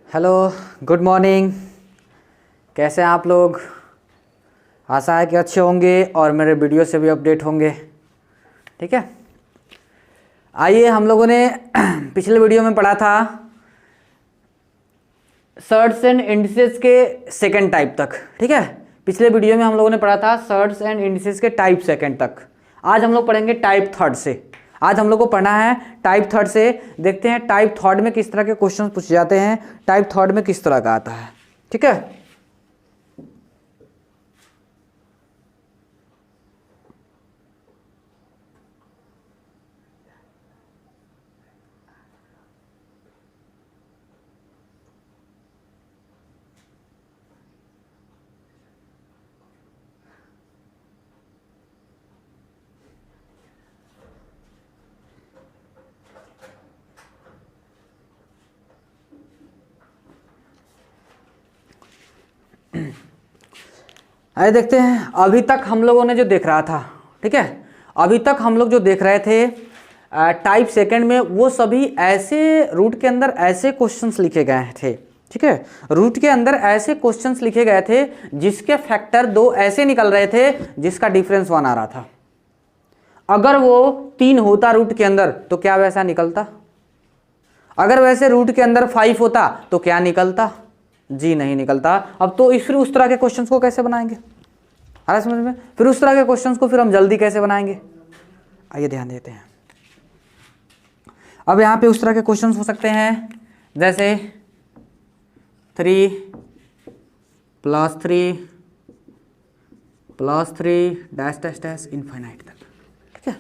Hello, good morning. कैसे हैं आप लोग? आशा है कि अच्छे होंगे और मेरे वीडियो से भी अपडेट होंगे। ठीक है, आइए हम लोगों ने पिछले वीडियो में पढ़ा था सर्ट्स एंड इंडिसेस के सेकंड टाइप तक। ठीक है, पिछले वीडियो में हम लोगों ने पढ़ा था सर्ट्स एंड इंडिसेस के टाइप सेकंड तक। आज हम लोग पढ़ेंगे टाइप थर्ड से। आज हम लोग को पढ़ना है टाइप थर्ड से। देखते हैं टाइप थर्ड में किस तरह के क्वेश्चन पूछे जाते हैं, टाइप थर्ड में किस तरह का आता है। ठीक है, आइए देखते हैं अभी तक हम लोगों ने जो देख रहा था। ठीक है, अभी तक हम लोग जो देख रहे थे टाइप सेकंड में, वो सभी ऐसे रूट के अंदर ऐसे क्वेश्चंस लिखे गए थे। ठीक है, रूट के अंदर ऐसे क्वेश्चंस लिखे गए थे जिसके फैक्टर 2 ऐसे निकल रहे थे जिसका डिफरेंस 1 आ रहा था। अगर वो 3 होता रूट के अंदर तो क्या वैसा निकलता? अगर वैसे रूट के अंदर 5 होता तो क्या निकलता? जी नहीं निकलता। अब तो फिर उस तरह के क्वेश्चंस को कैसे बनाएंगे? आ रहा समझ में? फिर उस तरह के क्वेश्चंस को फिर हम जल्दी कैसे बनाएंगे? आइए ध्यान देते हैं। अब यहाँ पे उस तरह के क्वेश्चंस हो सकते हैं जैसे 3 + 3 + 3 डैश डैश डैश इनफाइनाइट तक। ठीक है,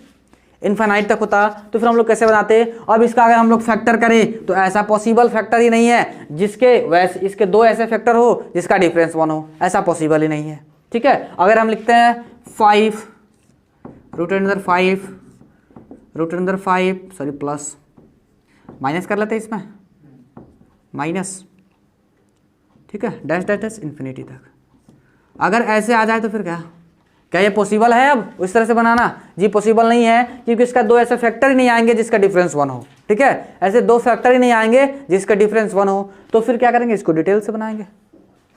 इनफाइनाइट तक होता तो फिर हम लोग कैसे बनाते? अब इसका अगर हम लोग फैक्टर करें तो ऐसा पॉसिबल फैक्टर ही नहीं है जिसके वैसे इसके 2 ऐसे फैक्टर हो जिसका डिफरेंस 1 हो। ऐसा पॉसिबल ही नहीं है। ठीक है, अगर हम लिखते हैं 5 √5 सॉरी प्लस माइनस कर लेते हैं इसमें माइनस। ठीक है, डैश डैश डैश इन्फिनिटी तक। अगर ऐसे आ जाए तो फिर क्या ये पॉसिबल है? अब इस तरह से बनाना जी पॉसिबल नहीं है, क्योंकि इसका 2 ऐसे फैक्टर ही नहीं आएंगे जिसका डिफरेंस 1 हो। ठीक है, ऐसे 2 फैक्टर ही नहीं आएंगे जिसका डिफरेंस 1 हो। तो फिर क्या करेंगे? इसको डिटेल से बनाएंगे।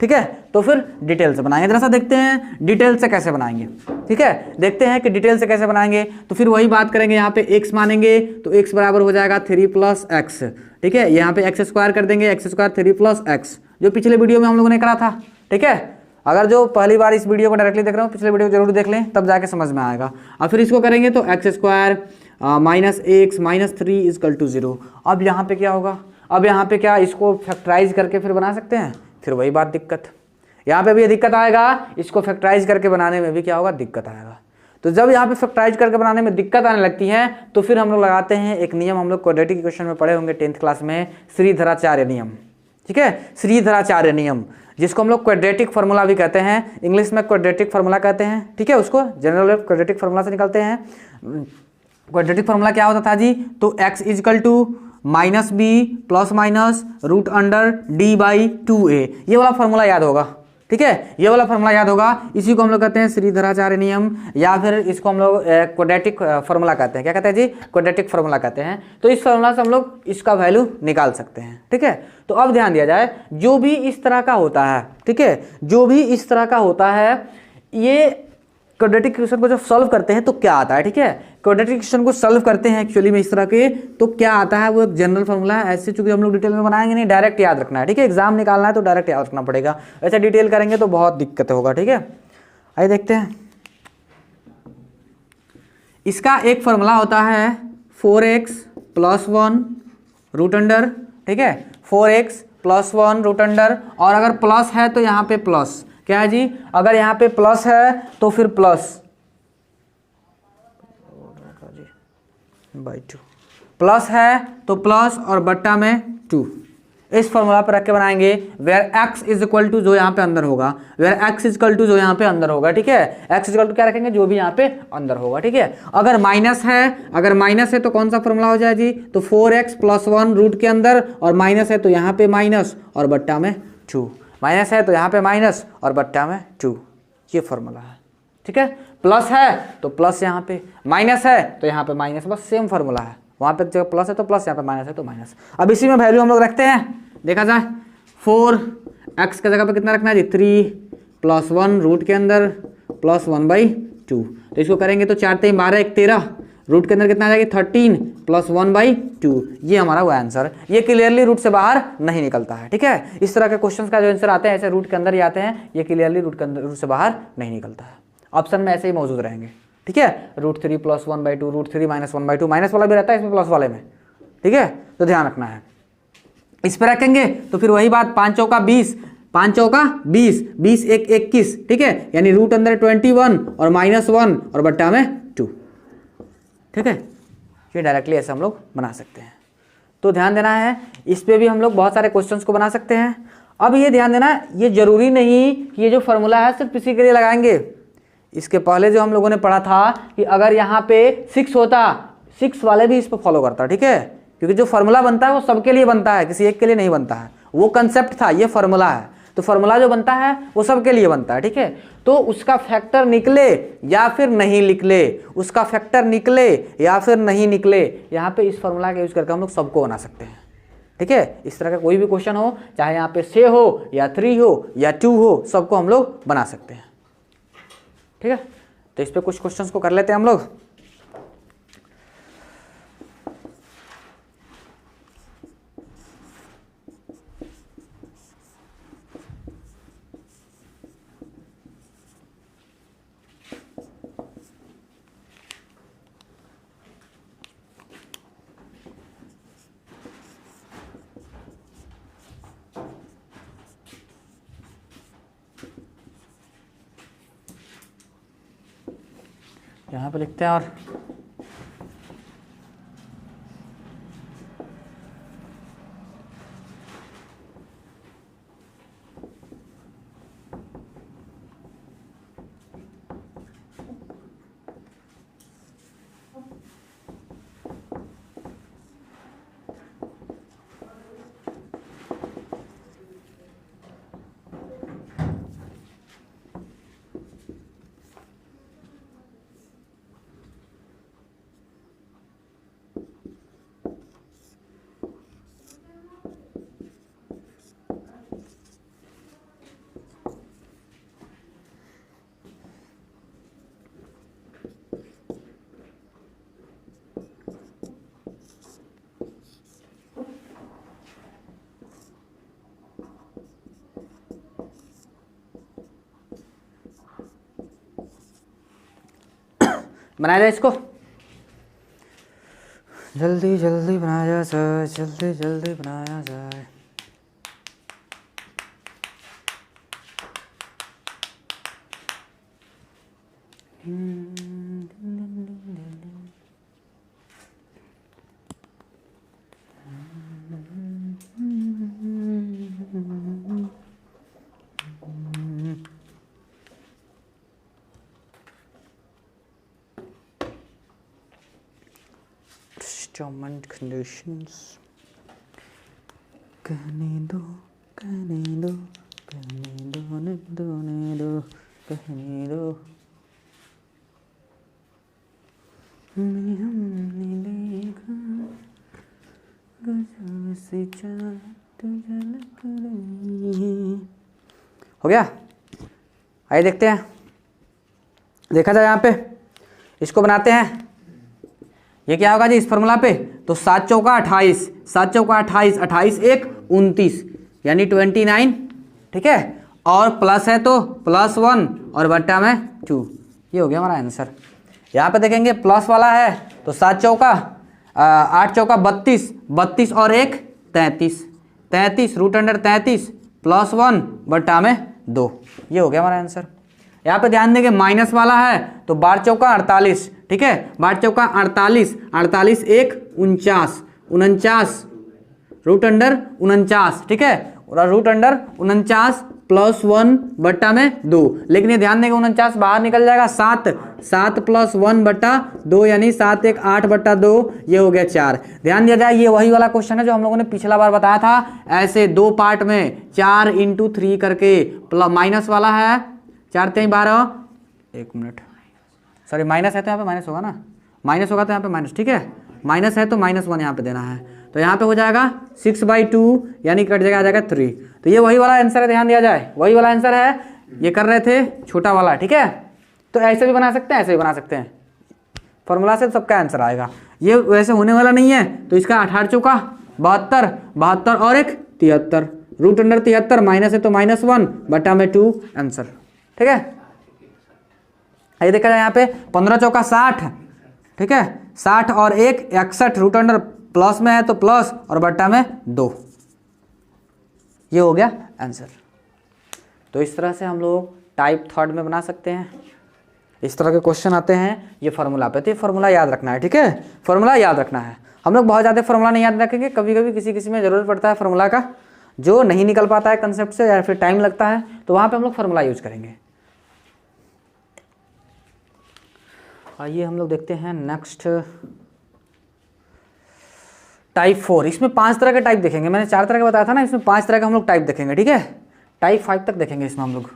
ठीक है, तो फिर डिटेल से बनाएंगे। जरा सा देखते हैं डिटेल से कैसे बनाएंगे। ठीक है, देखते हैं कि डिटेल से कैसे बनाएंगे। तो फिर वही बात करेंगे, यहाँ पे x मानेंगे तो x बराबर हो जाएगा 3 + x। ठीक है, यहाँ पे x स्क्वायर कर देंगे, x स्क्वायर 3 + x, जो पिछले वीडियो में हम लोगों ने करा था। ठीक है, अगर जो पहली बार इस वीडियो को डायरेक्टली देख रहे हो, पिछले वीडियो जरूर देख लें, तब जाके समझ में आएगा। अब फिर इसको करेंगे तो x स्क्वायर -x - 3 = 0। अब यहाँ पे क्या होगा? अब यहाँ पे क्या इसको फैक्टराइज करके फिर बना सकते हैं? फिर वही बात दिक्कत, यहाँ पे भी दिक्कत आएगा। इसको फैक्टराइज करके बनाने में भी क्या होगा? दिक्कत आएगा। तो जब यहाँ पे फैक्टराइज करके बनाने में दिक्कत आने लगती है तो फिर हम लोग लगाते हैं एक नियम, हम लोग क्वाड्रेटिक इक्वेशन में पढ़े होंगे 10th क्लास में, श्रीधराचार्य नियम। ठीक है, श्रीधराचार्य नियम, जिसको हम लोग क्वाड्रेटिक फार्मूला भी कहते हैं, इंग्लिश में क्वाड्रेटिक फार्मूला कहते हैं। ठीक है, उसको जनरल क्वाड्रेटिक फार्मूला से निकलते हैं। क्वाड्रेटिक फार्मूला क्या होता था जी? तो x = -b ± √d/2a, ये वाला फार्मूला याद होगा। ठीक है, ये वाला फार्मूला याद होगा। इसी को हम लोग कहते हैं श्रीधराचार्य नियम, या फिर इसको हम लोग क्वाड्रेटिक फार्मूला कहते हैं। क्या कहते हैं जी? क्वाड्रेटिक फार्मूला कहते हैं। तो इस फार्मूला से हम लोग इसका वैल्यू निकाल सकते हैं। ठीक है, तो अब ध्यान दिया जाए, जो भी इस तरह का होता है, ठीक है, जो भी इस तरह का होता है, ये क्वाड्रेटिक इक्वेशन को जब सॉल्व करते हैं तो क्या आता है? ठीक है, क्वाड्रेटिक इक्वेशन को सॉल्व करते हैं एक्चुअली में इस तरह के, तो क्या आता है? वो एक जनरल फार्मूला है। ऐसे चूंकि हम लोग डिटेल में बनाएंगे नहीं, डायरेक्ट याद रखना है। ठीक है, एग्जाम निकालना है तो डायरेक्ट याद रखना पड़ेगा, ऐसे डिटेल करेंगे तो बहुत दिक्कत होगा। ठीक है, आइए देखते हैं। इसका एक फार्मूला होता है 4x + 1 √, ठीक है, 4x + 1 √, और अगर प्लस है तो यहाँ पे प्लस क्या है जी? अगर यहाँ पे प्लस है तो फिर प्लस /2, प्लस है तो प्लस और बट्टा में 2। इस फॉर्मूला पर रख के बनाएंगे वेयर x = जो यहाँ पे अंदर होगा, वेयर x = जो यहाँ पे अंदर होगा। ठीक है, x = क्या रखेंगे? जो भी यहाँ पे अंदर होगा। ठीक है, अगर माइनस है तो कौन सा फॉर्मूला हो जाए जी? तो 4x + 1 रूट के अंदर, और माइनस है तो यहाँ पे माइनस और बट्टा में 2, माइनस है तो यहाँ पे माइनस और बट्टा में 2, ये फॉर्मूला है। ठीक है, प्लस है तो प्लस, यहाँ पे माइनस है तो यहाँ पे माइनस, बस सेम फॉर्मूला है। वहाँ पे जब प्लस है तो प्लस, यहाँ पे माइनस है तो माइनस। अब इसी में वैल्यू हम लोग रखते हैं, देखा जाए 4x की जगह पे कितना रखना है जी 3 + 1 रूट के अंदर प्लस 1/2। तो इसको करेंगे तो 4 3 12 1 13 रूट के अंदर कितना आ जाएगी 13 + 1/2। ये हमारा वो आंसर, ये क्लियरली रूट से बाहर नहीं निकलता है। ठीक है, इस तरह के क्वेश्चंस का जो आंसर आते हैं ऐसे रूट के अंदर ही आते हैं, ये क्लियरली रूट के अंदर रूट से बाहर नहीं निकलता है। ऑप्शन में ऐसे ही मौजूद रहेंगे। ठीक है, √3 + 1/2 √3 - 1/2 माइनस वाला भी रहता है इसमें प्लस वाले में। ठीक है, तो ध्यान रखना है। इस पर रखेंगे तो फिर वही बात 5 चौका 20 5 चौका 20 20 1 21। ठीक है, यानी रूट अंदर 21 और -1 और बट्टा में 2। ठीक है, ये डायरेक्टली ऐसे हम लोग बना सकते हैं। तो ध्यान देना है, इस पे भी हम लोग बहुत सारे क्वेश्चंस को बना सकते हैं। अब ये ध्यान देना, ये जरूरी नहीं कि ये जो फॉर्मूला है सिर्फ इसी के लिए लगाएंगे। इसके पहले जो हम लोगों ने पढ़ा था कि अगर यहाँ पे 6 होता, 6 वाले भी इस पर फॉलो करता। ठीक है, क्योंकि जो फॉर्मूला बनता है वो सबके लिए बनता है, किसी एक के लिए नहीं बनता है। वो कंसेप्ट था, ये फॉर्मूला है, तो फॉर्मूला जो बनता है वो सबके लिए बनता है। ठीक है, तो उसका फैक्टर निकले या फिर नहीं निकले, उसका फैक्टर निकले या फिर नहीं निकले, यहाँ पे इस फॉर्मूला का यूज करके हम लोग सबको बना सकते हैं। ठीक है, इस तरह का कोई भी क्वेश्चन हो, चाहे यहाँ पे 6 हो या 3 हो या 2 हो, सबको हम लोग बना सकते हैं। ठीक है, तो इस पे कुछ क्वेश्चंस को कर लेते हैं हम लोग। यहाँ पे लिखते हैं और बनाया जाए इसको, जल्दी जल्दी बनाया जाए, जल्दी जल्दी बनाया जाए। Instrument conditions, कहने दो कहने दो कहने दो ने दो कहने दो, हमने देखा गजब से चाँद झलक रही है। हो गया, आइए देखते हैं। देखा जाए यहाँ पे, इसको बनाते हैं। ये क्या होगा जी इस फॉर्मूला पे, तो 7 चौका 28 7 चौका 28 28 1 29 यानी 29। ठीक है, और प्लस है तो +1 और बट्टा में 2। ये हो गया हमारा आंसर। यहाँ पे देखेंगे प्लस वाला है तो 7 चौका 8 चौका 32 32 और 1 33 33 √33 +1 बट्टा में 2। ये हो गया हमारा आंसर। यहाँ पे ध्यान देंगे माइनस वाला है तो 12 चौका 48। ठीक है, 12 चौका 48 48 1 49 49 √49। ठीक है, और √49 +1 बट्टा में 2। लेकिन ये ध्यान देंगे 49 बाहर निकल जाएगा, 7 7 + 1 बट्टा 2 यानी 7 1 8 बट्टा 2। ये हो गया 4। ध्यान दिया जाए, ये वही वाला क्वेश्चन है जो हम लोगों ने पिछला बार बताया था, ऐसे 2 पार्ट में 4 × 3 करके माइनस वाला है 4 3 12 1 मिनट सॉरी माइनस है तो यहाँ पे माइनस होगा ना, माइनस होगा तो यहाँ पे माइनस। ठीक है, माइनस है तो -1 यहाँ पे देना है। तो यहाँ पे हो जाएगा 6/2 यानी कट जाएगा, आ जाएगा 3। तो ये वही वाला आंसर है, ध्यान दिया जाए, वही वाला आंसर है। ये कर रहे थे छोटा वाला, ठीक है। तो ऐसे भी बना सकते हैं, ऐसे भी बना सकते हैं, फॉर्मूला से सबका आंसर आएगा। ये वैसे होने वाला नहीं है, तो इसका 18 चौका 72, 72 और 1 73, रूट अंडर 73 माइनस है तो -1 बटा में 2 आंसर, ठीक है। ये देखा जाए यहाँ पे 15 चौका 60, ठीक है, 60 और 1 61, रूट अंडर प्लस में है तो प्लस और बटा में 2, ये हो गया आंसर। तो इस तरह से हम लोग टाइप थर्ड में बना सकते हैं। इस तरह के क्वेश्चन आते हैं ये फार्मूला पे, तो ये फार्मूला याद रखना है, ठीक है, फार्मूला याद रखना है। हम लोग बहुत ज़्यादा फार्मूला नहीं याद रखेंगे, कभी कभी किसी किसी में ज़रूरत पड़ता है फार्मूला का, जो नहीं निकल पाता है कंसेप्ट से या फिर टाइम लगता है, तो वहाँ पे हम लोग फार्मूला यूज करेंगे। आइए हम लोग देखते हैं नेक्स्ट टाइप 4। इसमें 5 तरह के टाइप देखेंगे, मैंने 4 तरह का बताया था ना, इसमें 5 तरह का हम लोग टाइप देखेंगे, ठीक है। टाइप 5 तक देखेंगे इसमें हम लोग।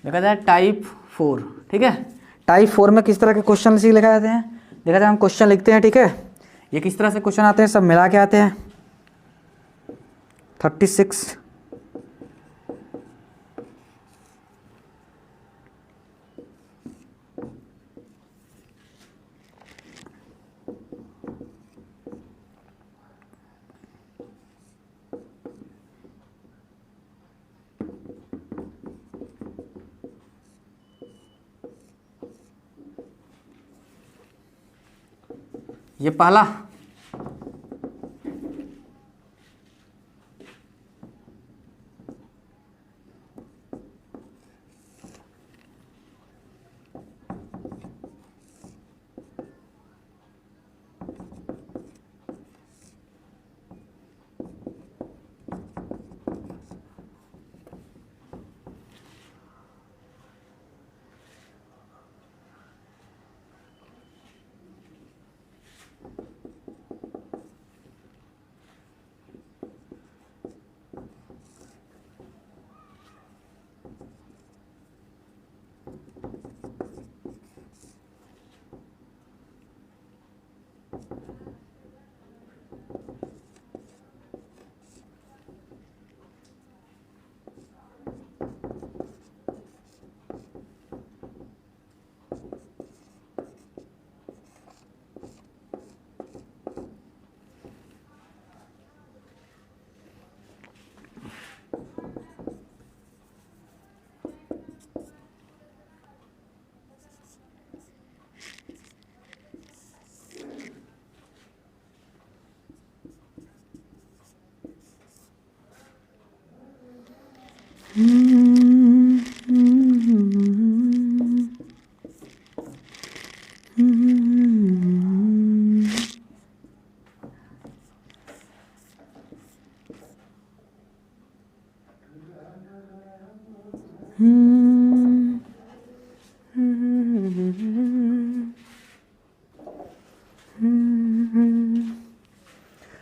देखा जाए टाइप 4, ठीक है। टाइप 4 में किस तरह के क्वेश्चन लिखे जाते हैं, देखा जाए हम क्वेश्चन लिखते हैं, ठीक है। ये किस तरह से क्वेश्चन आते हैं, सब मिला के आते हैं। 36 ये पहला,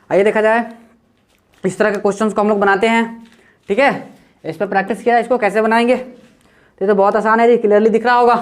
आइए देखा जाए इस तरह के क्वेश्चंस को हम लोग बनाते हैं, ठीक है। इस पर प्रैक्टिस किया, इसको कैसे बनाएंगे, तो ये तो बहुत आसान है जी, क्लियरली दिख रहा होगा,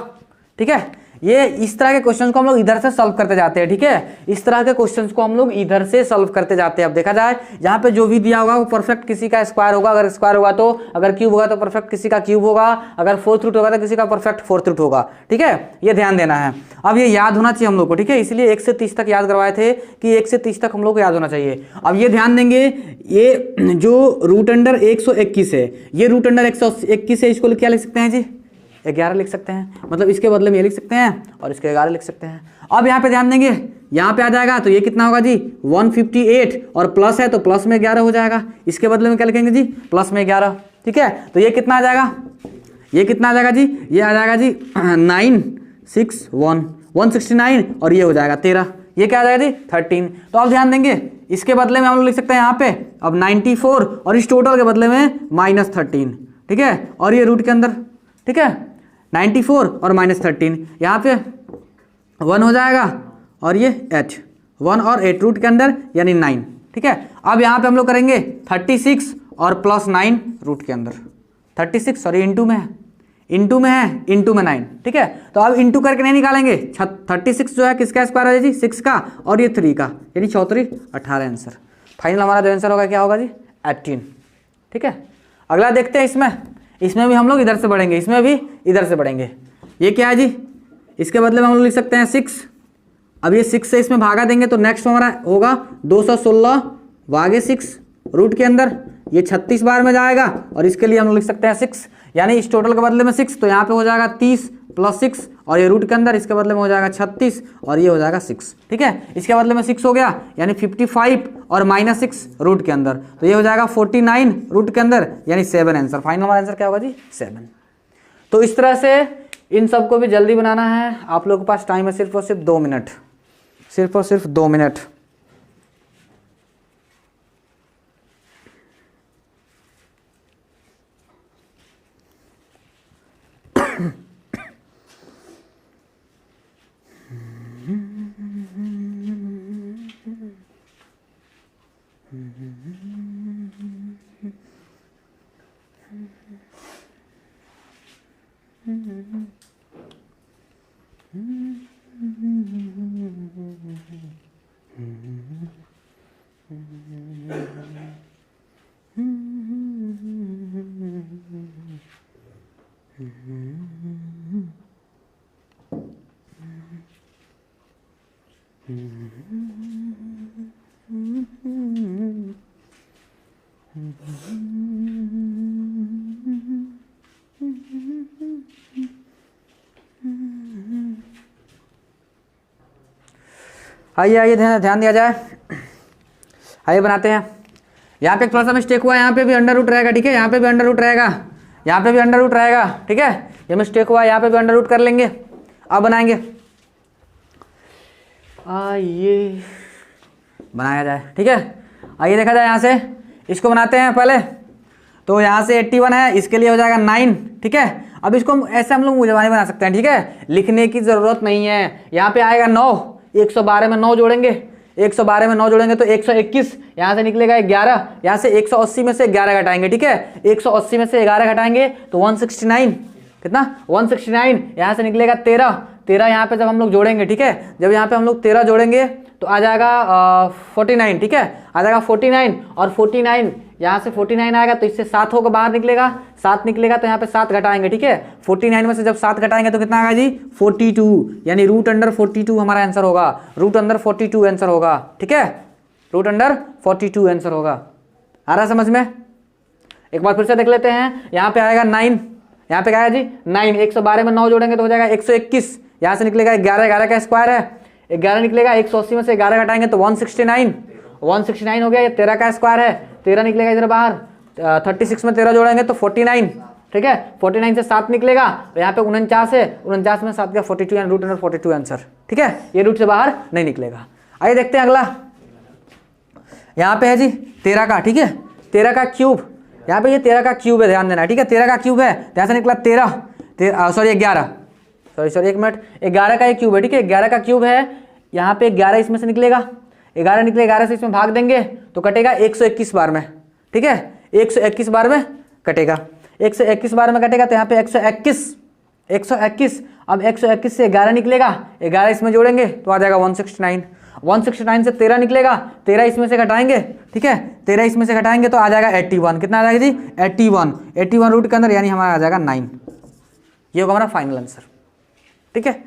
ठीक है। ये इस तरह के क्वेश्चंस को हम लोग इधर से सॉल्व करते जाते हैं, ठीक है। इस तरह के क्वेश्चंस को हम लोग इधर से सॉल्व करते जाते हैं। अब देखा जाए यहाँ पे जो भी दिया होगा वो परफेक्ट किसी का स्क्वायर होगा, अगर स्क्वायर होगा तो, अगर क्यूब होगा तो परफेक्ट किसी का क्यूब होगा, अगर फोर्थ रूट होगा तो किसी का परफेक्ट फोर्थ रूट होगा, ठीक है। ये ध्यान देना है। अब ये याद होना चाहिए हम लोग को, ठीक है, इसलिए 1 से 30 तक याद करवाए थे कि 1 से 30 तक हम लोग को याद होना चाहिए। अब ये ध्यान देंगे, ये जो रूट अंडर 121 है, ये रूट अंडर 121 है, इसको क्या लिख सकते हैं जी, 11 लिख सकते हैं, मतलब इसके बदले में ये लिख सकते हैं और इसके 11 लिख सकते हैं। अब यहाँ पे ध्यान देंगे, यहाँ पे आ जाएगा तो ये कितना होगा जी 158 और प्लस है तो प्लस में 11 हो जाएगा, इसके बदले में क्या लिखेंगे जी प्लस में 11, ठीक है। तो ये कितना आ जाएगा, ये कितना आ जाएगा जी, ये आ जाएगा जी 169 और ये हो जाएगा 13, ये क्या आ जाएगा जी 13। तो अब ध्यान देंगे इसके बदले में हम लोग लिख सकते हैं यहाँ पे अब 94 और इस टोटल के बदले में -13, ठीक है, और ये रूट के अंदर, ठीक है 94 और -13, यहाँ पे 1 हो जाएगा और ये 8, 1 और 8 रूट के अंदर यानी 9, ठीक है। अब यहाँ पे हम लोग करेंगे 36 और +9 रूट के अंदर, 36 सॉरी इंटू में है, इंटू में है, इंटू में 9, ठीक है। तो अब इंटू करके नहीं निकालेंगे, 36 जो है किसका स्क्वायर है जी 6 का और ये 3 का, यानी 34 18 आंसर। फाइनल हमारा जो आंसर होगा क्या होगा जी 18, ठीक है। अगला देखते हैं इसमें भी हम लोग इधर से बढ़ेंगे, इसमें भी इधर से बढ़ेंगे। ये क्या है जी, इसके बदले में हम लोग लिख सकते हैं 6। अब ये 6 से इसमें भागा देंगे तो नेक्स्ट हमारा होगा 216 भागे 6 रूट के अंदर, ये 36 बार में जाएगा और इसके लिए हम लोग लिख सकते हैं 6, यानी इस टोटल के बदले में 6, तो यहाँ पे हो जाएगा 30 + 6 और ये रूट के अंदर इसके बदले में हो जाएगा 36 और ये हो जाएगा 6, ठीक है। इसके बदले में 6 हो गया यानी 55 और -6 रूट के अंदर, तो ये हो जाएगा 49 रूट के अंदर यानी 7 आंसर। फाइनल हमारा आंसर क्या होगा जी 7। तो इस तरह से इन सबको भी जल्दी बनाना है, आप लोगों के पास टाइम है सिर्फ और सिर्फ 2 मिनट, सिर्फ और सिर्फ 2 मिनट। आइए आइए ध्यान दिया जाए, आइए बनाते हैं। यहाँ पे थोड़ा सा मिस्टेक हुआ, यहाँ पे भी अंडर रूट रहेगा, ठीक है, यहाँ पे भी अंडर रूट रहेगा, यहाँ पे भी अंडर रूट रहेगा, ठीक है, ये मिस्टेक हुआ, यहाँ पे भी अंडर रूट कर लेंगे। अब बनाएंगे, आइए बनाया जाए, ठीक है। आइए देखा जाए, यहाँ से इसको बनाते हैं पहले। तो यहाँ से 81 है, इसके लिए हो जाएगा 9, ठीक है। अब इसको ऐसे हम लोग मुजबानी बना सकते हैं, ठीक है, लिखने की ज़रूरत नहीं है। यहाँ पे आएगा 9, 112 में 9 जोड़ेंगे, 112 में 9 जोड़ेंगे तो 121, यहाँ से निकलेगा 11, यहाँ से 180 में से 11 घटाएंगे, ठीक है, 180 में से 11 घटाएंगे तो 169, कितना 169, यहाँ से निकलेगा 13 यहाँ पे जब हम लोग जोड़ेंगे, ठीक है, जब यहाँ पे हम लोग 13 जोड़ेंगे तो आ जाएगा 49, ठीक है, आ जाएगा 49 और 49 यहाँ से 49 आएगा तो इससे 7 होगा, बाहर निकलेगा 7 निकलेगा तो यहाँ पे 7 घटाएंगे, ठीक है, 49 में से जब 7 घटाएंगे तो कितना आएगा जी 42, यानी √42 हमारा आंसर होगा, √42 आंसर होगा, ठीक है, √42 आंसर होगा। आ रहा समझ में? एक बार फिर से देख लेते हैं। यहाँ पे आएगा 9, यहाँ पे क्या है जी 9, 112 में 9 जोड़ेंगे तो हो जाएगा 121, यहाँ से निकलेगा 11, 11 का स्क्वायर है, 11 निकलेगा, 180 में से 11 घटाएंगे तो 169 हो गया, ये 13 का स्क्वायर है, 13 निकलेगा इधर बाहर, 36 में 13 जोड़ेंगे तो 49, ठीक है, 49 से 7 निकलेगा तो यहाँ पे 49 है, 49 में 7 का 42 यानी √42 आंसर, ठीक है, ये रूट से बाहर नहीं निकलेगा। आइए देखते हैं अगला, यहाँ पे है जी 13 का, ठीक है, 13 का क्यूब, यहाँ पे ये 13 का क्यूब है, ध्यान देना, ठीक है, 13 का क्यूब है, यहाँ से निकला 11, सॉरी 11, सॉरी 1 मिनट, 11 का एक क्यूब है, ठीक है, 11 का क्यूब है, यहाँ पे 11 इसमें से निकलेगा, 11 निकले, 11 से इसमें भाग देंगे तो कटेगा 121 बार में, ठीक है, 121 बार में कटेगा, 121 बार में कटेगा तो यहाँ पे 121, अब 121 से 11 निकलेगा, 11 इसमें जोड़ेंगे तो आ जाएगा 169 से 13 निकलेगा, 13 इसमें से घटाएंगे, ठीक है, 13 इसमें से घटाएंगे तो आ जाएगा 81, कितना आ जाएगा जी 81 रूट के अंदर यानी हमारा आ जाएगा 9, ये होगा हमारा फाइनल आंसर, ठीक है।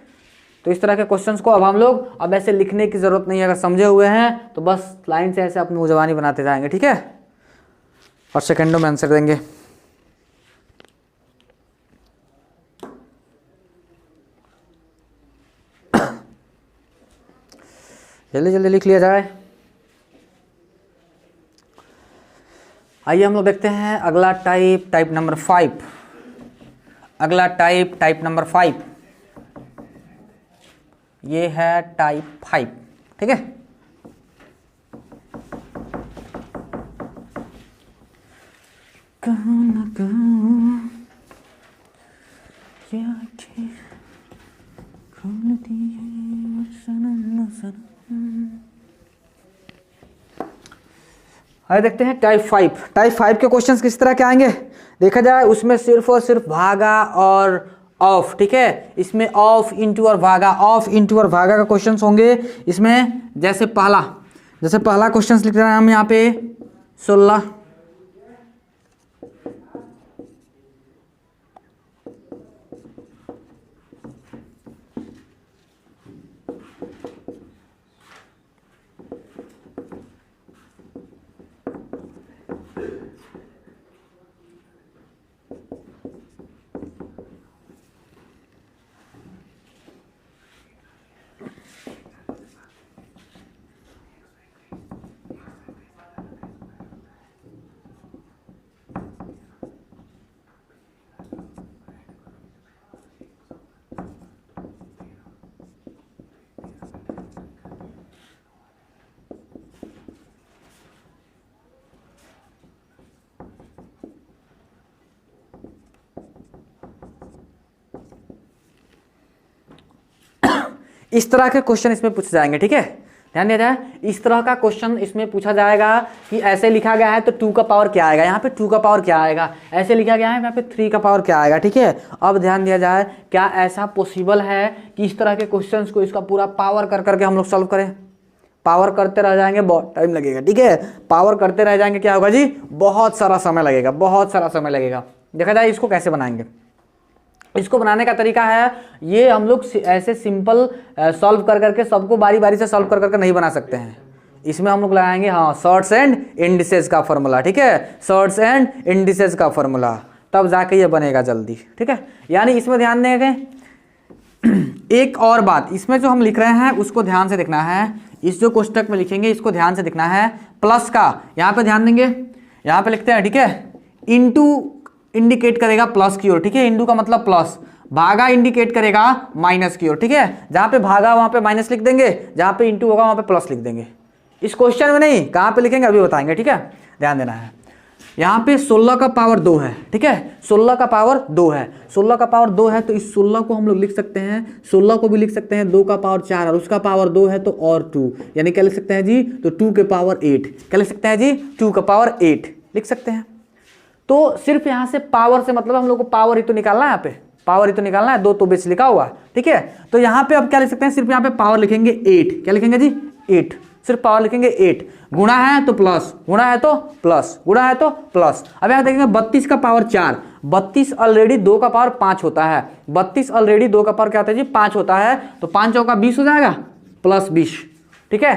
तो इस तरह के क्वेश्चंस को अब हम लोग अब ऐसे लिखने की जरूरत नहीं है, अगर समझे हुए हैं तो बस लाइन से ऐसे अपनी मुजबानी बनाते जाएंगे, ठीक है, और सेकंडों में आंसर देंगे। जल्दी जल्दी लिख लिया जाए। आइए हम लोग देखते हैं अगला टाइप, टाइप नंबर 5। अगला टाइप, टाइप नंबर 5, ये है टाइप 5। ठीक है, कहूं न कहूं क्या खोल दिए सनम सनम। आइए देखते हैं टाइप 5। टाइप 5 के क्वेश्चंस किस तरह के आएंगे देखा जाए, उसमें सिर्फ और सिर्फ भागा और ऑफ। ठीक है, इसमें ऑफ इंटू और भागा, ऑफ इंटू और भागा का क्वेश्चंस होंगे इसमें। जैसे पहला क्वेश्चंस लिख रहे हैं हम यहाँ पे 16। इस तरह के क्वेश्चन इसमें पूछे जाएंगे। ठीक है, ध्यान दिया जाए, इस तरह का क्वेश्चन इसमें पूछा जाएगा कि ऐसे लिखा गया है तो 2 का पावर क्या आएगा, यहाँ पे 2 का पावर क्या आएगा, ऐसे लिखा गया है यहाँ पे 3 का पावर क्या आएगा। ठीक है, अब ध्यान दिया जाए, क्या ऐसा पॉसिबल है कि इस तरह के क्वेश्चंस को इसका पूरा पावर कर करके हम लोग सॉल्व करें? पावर करते रह जाएंगे, बहुत टाइम लगेगा। ठीक है, पावर करते रह जाएंगे, क्या होगा जी, बहुत सारा समय लगेगा, बहुत सारा समय लगेगा। देखा जाए इसको कैसे बनाएंगे। इसको बनाने का तरीका है, ये हम लोग ऐसे सिंपल सॉल्व कर करके सबको बारी बारी से सॉल्व कर करके नहीं बना सकते हैं। इसमें हम लोग लगाएंगे हाँ शॉर्ट्स एंड इंडिसेस का फॉर्मूला। ठीक है, शॉर्ट्स एंड इंडिसेस का फॉर्मूला, तब जाके ये बनेगा जल्दी। ठीक है, यानी इसमें ध्यान देंगे एक और बात, इसमें जो हम लिख रहे हैं उसको ध्यान से देखना है। इस जो कोष्टक में लिखेंगे इसको ध्यान से देखना है। प्लस का यहाँ पे ध्यान देंगे, यहाँ पे लिखते हैं। ठीक है, इनटू इंडिकेट करेगा प्लस की ओर। ठीक है, इंटू का मतलब प्लस, भागा इंडिकेट करेगा माइनस की ओर। ठीक है, जहां पे भागा वहां पे माइनस लिख देंगे, जहां पे इंटू होगा वहां पे प्लस लिख देंगे। इस क्वेश्चन में नहीं, कहां पे लिखेंगे अभी बताएंगे। ठीक है, ध्यान देना है। यहाँ पे 16 का पावर 2 है। ठीक है, 16 का पावर 2 है, 16 का पावर 2 है, तो इस 16 को हम लोग लिख सकते हैं, 16 को भी लिख सकते हैं 2 का पावर 4 और उसका पावर 2 है तो और 2, यानी क्या लिख सकते हैं जी, तो 2 के पावर 8। क्या लिख सकते हैं जी, 2 का पावर 8 लिख सकते हैं। तो सिर्फ यहाँ से पावर से मतलब हम लोग को पावर ही तो निकालना है, यहाँ पे पावर ही तो निकालना है, 2 तो बेच लिखा हुआ है। ठीक है, तो यहाँ पे अब क्या लिख सकते हैं, सिर्फ यहाँ पे पावर लिखेंगे 8। क्या लिखेंगे जी, 8, सिर्फ पावर लिखेंगे 8। गुणा है तो प्लस, गुणा है तो प्लस, गुणा है तो प्लस। अब यहाँ देखेंगे 32 का पावर 4, 32 ऑलरेडी 2 का पावर 5 होता है, 32 ऑलरेडी 2 का पावर क्या होता है जी, 5 होता है, तो 5 चौका 20 हो जाएगा, प्लस 20। ठीक है,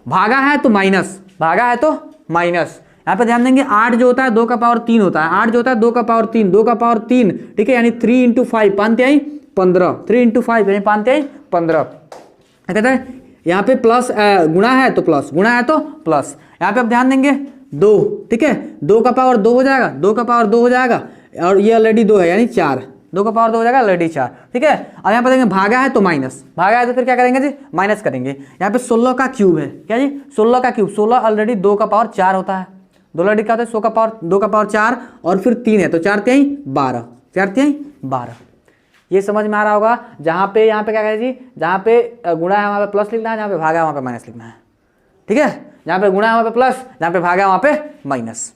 भागा है तो माइनस, भागा है तो माइनस। यहाँ पे ध्यान देंगे 8 जो होता है 2 का पावर 3 होता है, 8 जो होता है 2 का पावर 3, 2 का पावर 3। ठीक है, यानी 3 इंटू 5 5 तिहाई 15, 3 इंटू 5 यानी 5 तिहाई 15। कहते हैं यहाँ पे प्लस गुणा है तो प्लस, गुणा है तो प्लस। यहाँ पे अब ध्यान देंगे 2। ठीक है, 2 का पावर 2 हो जाएगा, 2 का पावर 2 हो जाएगा, और ये ऑलरेडी 2 है यानी 4, 2 का पावर 2 हो जाएगा ऑलरेडी 4। ठीक है, अब यहाँ पे देखेंगे भागा है तो माइनस, भागा है तो फिर क्या करेंगे जी, माइनस करेंगे। यहाँ पे 16 का क्यूब है, क्या जी, 16 का क्यूब, 16 ऑलरेडी 2 का पावर 4 होता है, 2 ऑलरेडी क्या होता है 100 का पावर 2 का पावर 4 और फिर 3 है तो 4 तिहाई 12, 4 तिहाई 12। ये समझ में आ रहा होगा। जहाँ पे यहाँ पे क्या करें जी, जहाँ पे गुणा है वहाँ पे प्लस लिखना है, जहाँ पे भागा है वहाँ पे माइनस लिखना है। ठीक है, जहाँ पे गुणा है वहाँ पे प्लस, जहाँ पे भागा है वहाँ पे माइनस।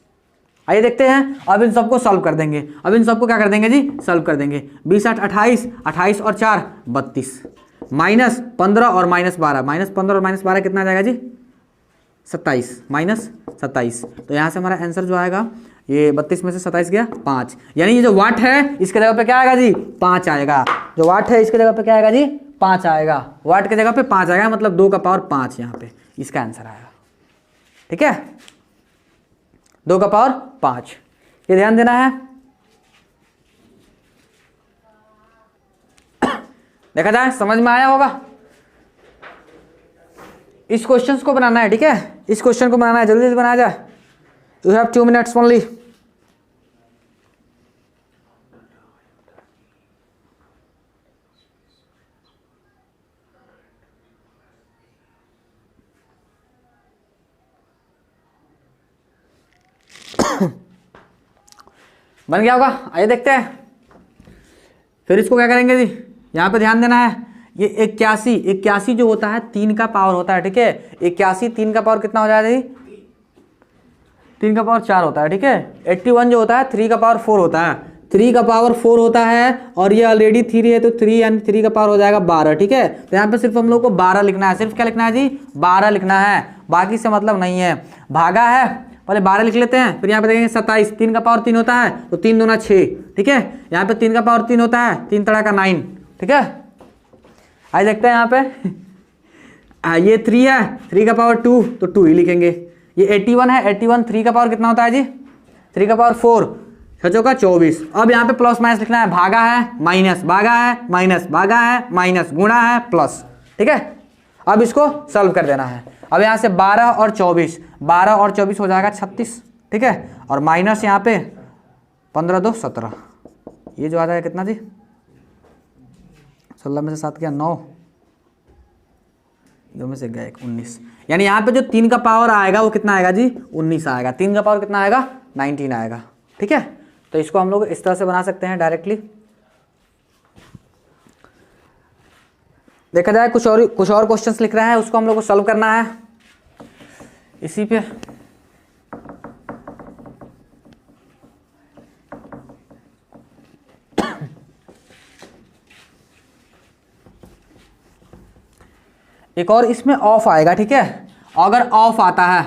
आइए देखते हैं, अब इन सबको सॉल्व कर देंगे। अब इन सबको क्या कर देंगे जी, सॉल्व कर देंगे। 20 8 28, 28 और 4 32, माइनस 15 और माइनस 12, माइनस 15 और माइनस 12 कितना आ जाएगा जी, 27, माइनस 27। तो यहाँ से हमारा आंसर जो आएगा, ये 32 में से 27 गया 5, यानी ये जो वाट है इसके जगह पे क्या आएगा जी, 5 आएगा। जो वाट है इसके जगह पे क्या आएगा जी, 5 आएगा, वाट के जगह पे 5 आएगा, मतलब 2 का पावर 5 यहाँ पे इसका आंसर आएगा। ठीक है, 2 का पावर 5, ये ध्यान देना है। देखा जाए, समझ में आया होगा। इस क्वेश्चन को बनाना है। ठीक है, इस क्वेश्चन को बनाना है, जल्दी जल्दी बनाया जाए। You have 2 minutes only. बन गया होगा, आइए देखते हैं। फिर इसको क्या करेंगे जी, यहाँ पे ध्यान देना है, ये 81 जो होता है 3 का पावर होता है, ठीक है। 81 3 का पावर कितना हो जाएगा जी, 3 का पावर 4 होता है, ठीक है। 81 जो होता है 3 का पावर 4 होता है, 3 का पावर 4 होता है, और ये ऑलरेडी 3 है तो 3 यानी 3 का पावर हो जाएगा 12, ठीक है। तो यहाँ पे सिर्फ हम लोग को 12 लिखना है, सिर्फ क्या लिखना है जी, 12 लिखना है, बाकी से मतलब नहीं है। भागा है, पहले 12 लिख लेते हैं, फिर यहाँ पे देखेंगे 27, 3 का पावर 3 होता है तो 3 दूना 6, ठीक है। यहाँ पे 3 का पावर 3 होता है, 3 तड़ा का 9, ठीक है। आइए देखते हैं यहाँ पे ये 3 है, 3 का पावर 2 तो 2 ही लिखेंगे। ये 81 है, 81 3 का पावर कितना होता है जी, 3 का पावर 4, 6 का 24। अब यहाँ पे प्लस माइनस लिखना है, भागा है माइनस, भागा है माइनस, भागा है माइनस, गुणा है प्लस, ठीक है। अब इसको सॉल्व कर देना है। अब यहाँ से 12 और 24, 12 और 24 हो जाएगा 36, ठीक है। और माइनस यहाँ पे 15 2 17, ये जो आ जाएगा कितना जी, 16 में से 7 गया 9, 2 में से गया 1, 19। यानी यहाँ पे जो 3 का पावर आएगा वो कितना आएगा जी, 19 आएगा। 3 का पावर कितना आएगा, 19 आएगा, ठीक है। तो इसको हम लोग इस तरह से बना सकते हैं डायरेक्टली। देखा जाए कुछ और क्वेश्चंस लिख रहे हैं, उसको हम लोग को सॉल्व करना है इसी पे। एक और इसमें ऑफ आएगा, ठीक है। अगर ऑफ आता है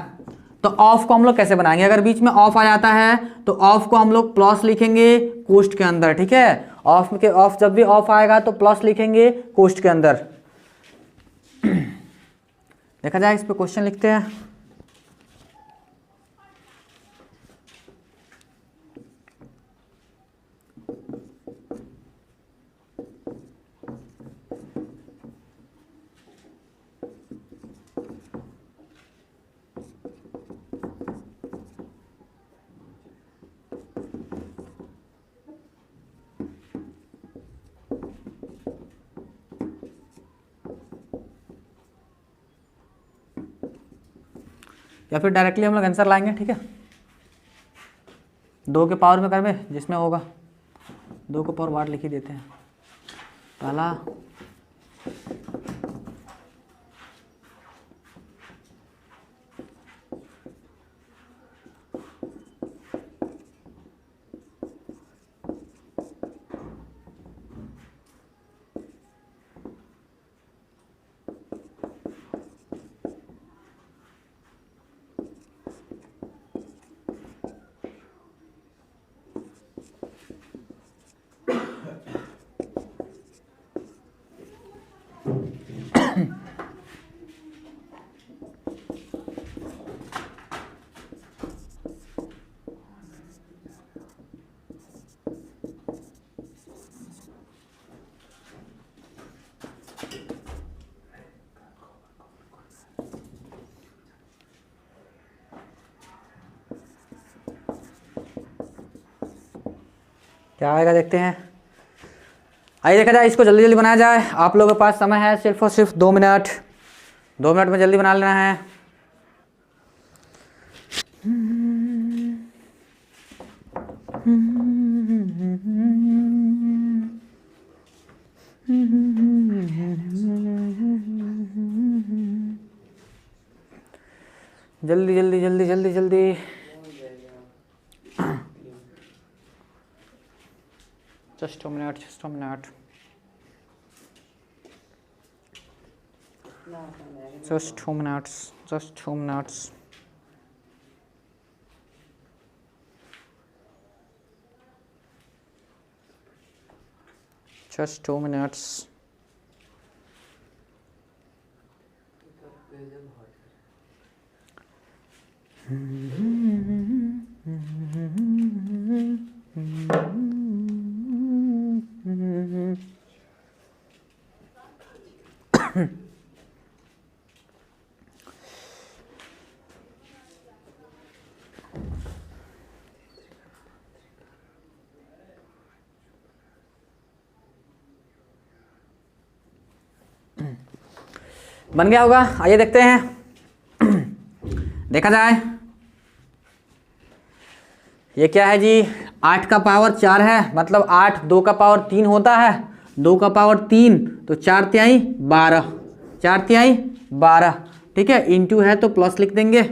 तो ऑफ को हम लोग कैसे बनाएंगे, अगर बीच में ऑफ आ जाता है तो ऑफ को हम लोग प्लस लिखेंगे कोष्ठ के अंदर, ठीक है। ऑफ जब भी ऑफ आएगा तो प्लस लिखेंगे कोष्ठ के अंदर। देखा जाए इस पे क्वेश्चन लिखते हैं। या फिर डायरेक्टली हम लोग आंसर लाएंगे, ठीक है। 2 के पावर में करवे जिसमें होगा, 2 के पावर वाट लिख ही देते हैं पहला। क्या आएगा देखते हैं। आइए देखा जाए, इसको जल्दी जल्दी बनाया जाए। आप लोगों के पास समय है सिर्फ और सिर्फ 2 मिनट, 2 मिनट में जल्दी बना लेना है। जल्दी जल्दी जल्दी जल्दी जल्दी। Just a minute, just a minute. Just 2 minutes, just 2 minutes. Just 2 minutes. बन गया होगा। आइए देखते हैं, देखा जाए। ये क्या है जी, 8 का पावर 4 है, मतलब 8 2 का पावर 3 होता है, 2 का पावर 3 तो 4 तिहाई 12, 4 तिहाई 12, ठीक है। इंटू है तो प्लस लिख देंगे,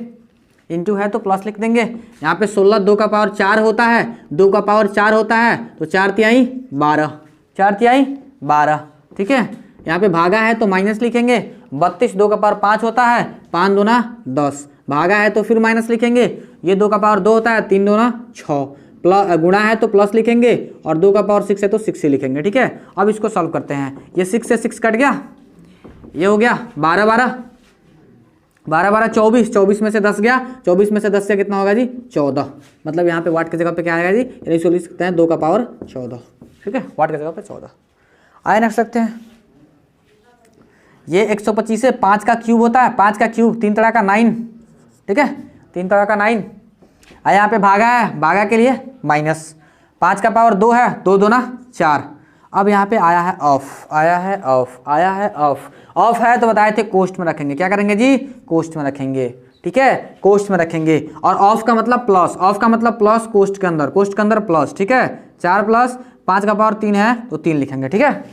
इंटू है तो प्लस लिख देंगे। यहाँ पे 16 2 का पावर 4 होता है, 2 का पावर 4 होता है तो 4 तिहाई 12, 4 तिहाई 12, ठीक है। यहाँ पे भागा है तो माइनस लिखेंगे। 32 2 का पावर 5 होता है, 5 दूना 10, भागा है तो फिर माइनस लिखेंगे। ये 2 का पावर 2 होता है, 3 दूना 6, प्लस गुणा है तो प्लस लिखेंगे, और 2 का पावर 6 है तो 6 ही लिखेंगे, ठीक है। अब इसको सॉल्व करते हैं। ये 6 से 6 कट गया, ये हो गया 12 12 12 12 24, 24 में से 10 गया, 24 में से 10 से कितना होगा जी 14, मतलब यहाँ पे वाट की जगह पे क्या आएगा जी, यानी इसको लिख सकते हैं 2 का पावर 14, ठीक है, वाट की जगह पे 14। आए रख सकते हैं। ये 125 से 5 का क्यूब होता है, 5 का क्यूब 3 तरह का 9, ठीक है, 3 तरह का 9। आया यहाँ पे भागा है, भागा के लिए माइनस, 5 का पावर 2 है, 2 दूना 4। अब यहाँ पे आया है ऑफ, आया है ऑफ, आया है ऑफ, ऑफ है तो बताए थे कोष्ट में रखेंगे, क्या करेंगे जी, कोष्ट में रखेंगे, ठीक है, कोष्ट में रखेंगे। और ऑफ का मतलब प्लस, ऑफ का मतलब प्लस कोष्ट के अंदर, कोष्ट के अंदर प्लस, ठीक है। 4 प्लस 5 का पावर 3 है तो 3 लिखेंगे, ठीक है।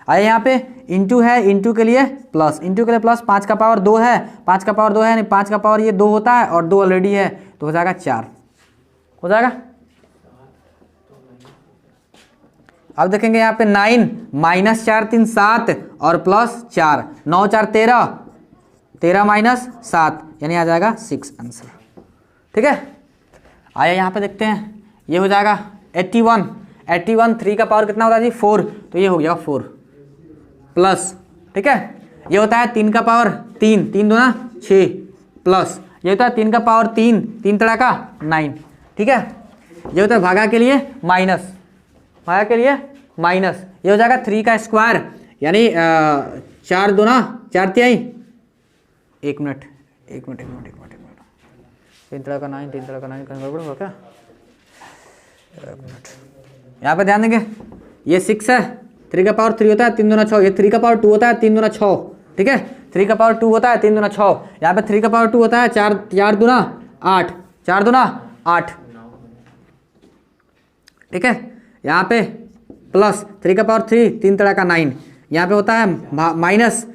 आइए यहाँ पे इंटू है, इंटू के लिए प्लस, इंटू के लिए प्लस, 5 का पावर 2 है, 5 का पावर 2 है, यानी 5 का पावर ये 2 होता है और 2 ऑलरेडी है तो हो जाएगा 4, हो जाएगा। अब देखेंगे यहाँ पे 9 माइनस 4 3 7 और प्लस 4, 9 4 13, 13 माइनस 7 यानी आ जाएगा 6 आंसर, ठीक है। आइए यहाँ पे देखते हैं, ये हो जाएगा 81, 81 3 का पावर कितना होता है जी 4, तो ये हो गया 4 प्लस, ठीक है। ये होता है 3 का पावर 3, 3 दूना 6 प्लस, ये होता है 3 का पावर 3, 3 तरह का 9, ठीक है। ये होता है भागा के लिए माइनस, भागा के लिए माइनस, ये हो जाएगा 3 का स्क्वायर, यानी 4 दूना 4 तिहाई, 1 मिनट 3 तरह का 9, 3 तरह का 9 गड़बड़ होगा क्या, 1 मिनट। यहाँ पे ध्यान देंगे, ये 6 है, 3 का पावर 3 होता है 3 दूना 6, ये 3 का पावर 2 होता है 3 दूना 6, ठीक है। 3 का पावर 2 होता है 3 दूना 6, यहाँ पे 3 का पावर 2 होता है 4 दूना 8, 4 दूना 8, ठीक है। यहाँ पे प्लस 3 का पावर 3, 3 तरह का 9, यहाँ पे होता है माइनस,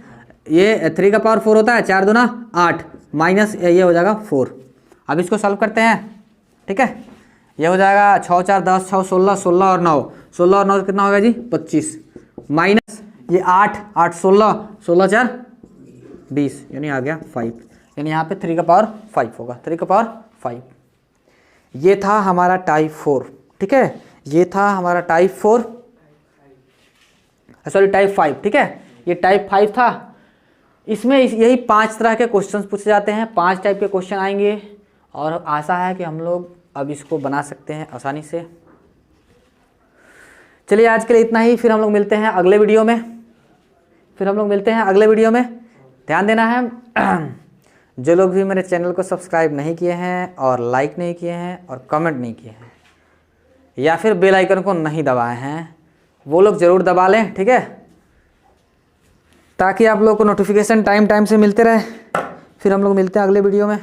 ये 3 का पावर 4 होता है 4 दूना 8 माइनस, ये हो जाएगा 4। अब इसको सॉल्व करते हैं, ठीक है। ये हो जाएगा 6 4 10, 6 16, 16 और 9, 16 और 9 कितना होगा जी 25, माइनस ये 8 8 16, 16 4 20 यानी आ गया 5, यानी यहाँ पे 3 का पावर 5 होगा, 3 का पावर 5। ये था हमारा टाइप 4, ठीक है, ये था हमारा टाइप 4, सॉरी टाइप 5, ठीक है। ये टाइप 5 था। इसमें यही 5 तरह के क्वेश्चंस पूछे जाते हैं, 5 टाइप के क्वेश्चन आएंगे और आशा है कि हम लोग अब इसको बना सकते हैं आसानी से। चलिए आज के लिए इतना ही, फिर हम लोग मिलते हैं अगले वीडियो में, ध्यान देना है जो लोग भी मेरे चैनल को सब्सक्राइब नहीं किए हैं और लाइक नहीं किए हैं और कमेंट नहीं किए हैं या फिर बेल आइकन को नहीं दबाए हैं, वो लोग ज़रूर दबा लें, ठीक है, ताकि आप लोग को नोटिफिकेशन टाइम से मिलते रहे। फिर हम लोग मिलते हैं अगले वीडियो में।